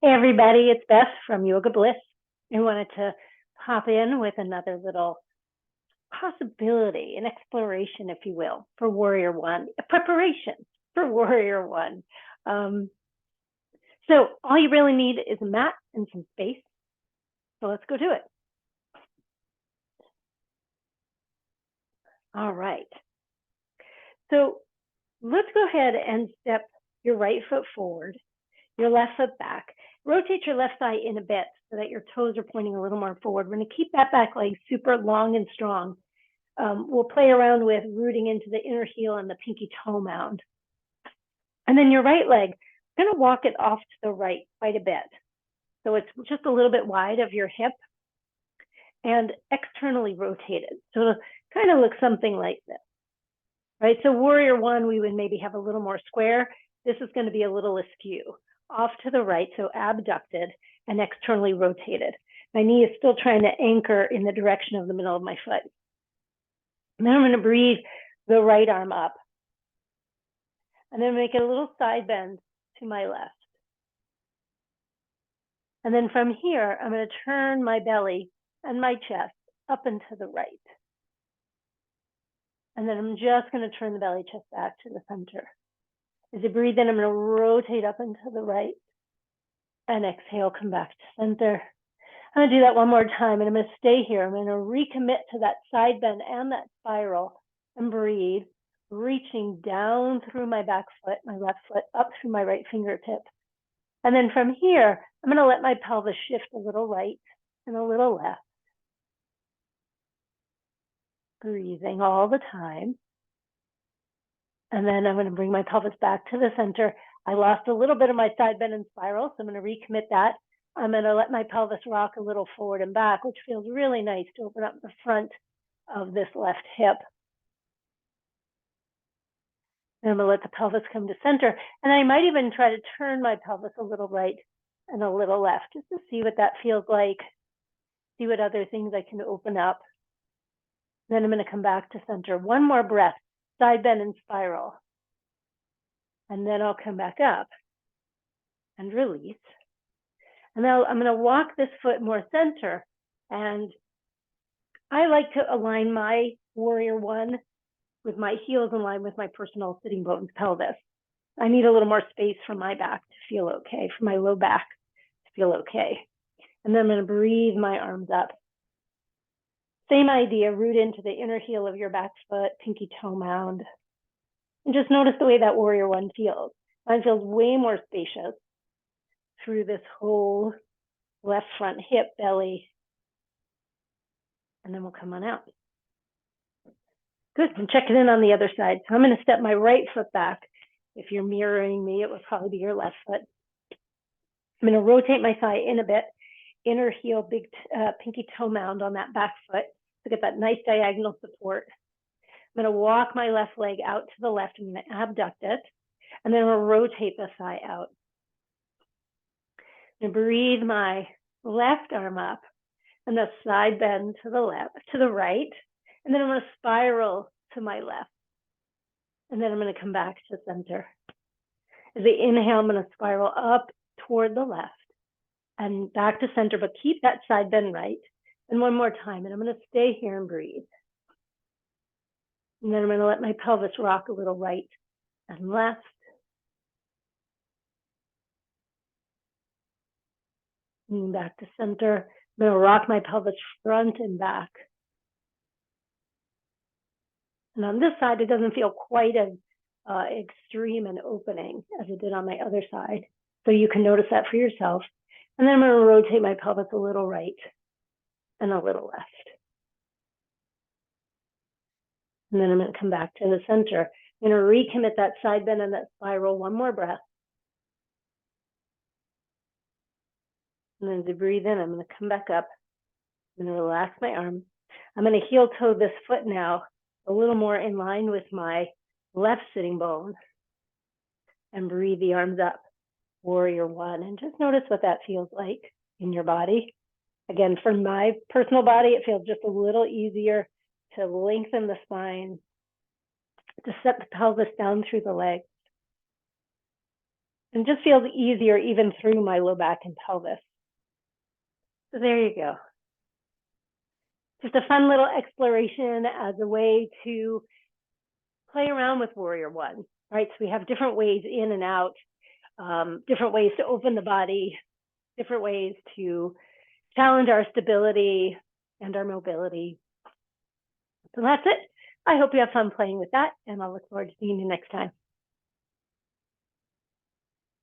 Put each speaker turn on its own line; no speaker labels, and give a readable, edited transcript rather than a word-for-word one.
Hey everybody, it's Beth from Yoga Bliss. I wanted to pop in with another little possibility, an exploration, if you will, for Warrior One, a preparation for Warrior One. So all you really need is a mat and some space. So let's go do it. All right. So let's go ahead and step your right foot forward, your left foot back. Rotate your left thigh in a bit so that your toes are pointing a little more forward. We're going to keep that back leg super long and strong. We'll play around with rooting into the inner heel and the pinky toe mound. And then your right leg, I'm going to walk it off to the right quite a bit. So it's just a little bit wide of your hip and externally rotated. So it'll kind of look something like this, right? So Warrior One, we would maybe have a little more square. This is going to be a little askew, off to the right, so abducted and externally rotated. My knee is still trying to anchor in the direction of the middle of my foot. And then I'm going to breathe the right arm up. And then make it a little side bend to my left. And then from here, I'm going to turn my belly and my chest up and to the right. And then I'm just going to turn the belly chest back to the center. As you breathe in, I'm going to rotate up and to the right. And exhale, come back to center. I'm going to do that one more time, and I'm going to stay here. I'm going to recommit to that side bend and that spiral and breathe, reaching down through my back foot, my left foot, up through my right fingertip. And then from here, I'm going to let my pelvis shift a little right and a little left. Breathing all the time. And then I'm going to bring my pelvis back to the center. I lost a little bit of my side bend and spiral, so I'm going to recommit that. I'm going to let my pelvis rock a little forward and back, which feels really nice to open up the front of this left hip. And I'm going to let the pelvis come to center. And I might even try to turn my pelvis a little right and a little left, just to see what that feels like, see what other things I can open up. Then I'm going to come back to center. One more breath, side bend and spiral. And then I'll come back up and release. And now I'm going to walk this foot more center. And I like to align my Warrior One with my heels in line with my personal sitting bones pelvis. I need a little more space for my back to feel okay, for my low back to feel okay. And then I'm going to breathe my arms up. Same idea, root into the inner heel of your back foot, pinky toe mound. And just notice the way that Warrior One feels. Mine feels way more spacious through this whole left front hip, belly. And then we'll come on out. Good, and check it in on the other side. So I'm going to step my right foot back. If you're mirroring me, it would probably be your left foot. I'm going to rotate my thigh in a bit. Inner heel, big pinky toe mound on that back foot to get that nice diagonal support. I'm going to walk my left leg out to the left. I'm going to abduct it. And then I'm going to rotate the thigh out. I'm going to breathe my left arm up and the side bend to the left, to the right. And then I'm going to spiral to my left. And then I'm going to come back to center. As I inhale, I'm going to spiral up toward the left and back to center, but keep that side bend right. And one more time, and I'm going to stay here and breathe. And then I'm going to let my pelvis rock a little right and left. And back to center. I'm going to rock my pelvis front and back. And on this side, it doesn't feel quite as extreme and opening as it did on my other side. So you can notice that for yourself. And then I'm going to rotate my pelvis a little right and a little left. And then I'm going to come back to the center. I'm going to recommit that side bend and that spiral. One more breath. And then as I breathe in, I'm going to come back up. I'm going to relax my arm. I'm going to heel toe this foot now a little more in line with my left sitting bone. And breathe the arms up. Warrior One. And just notice what that feels like in your body. Again, for my personal body, it feels just a little easier to lengthen the spine, to set the pelvis down through the legs. And just feels easier even through my low back and pelvis. So there you go. Just a fun little exploration as a way to play around with Warrior One, right? So we have different ways in and out, different ways to open the body, different ways to challenge our stability and our mobility. So that's it. I hope you have fun playing with that, and I'll look forward to seeing you next time.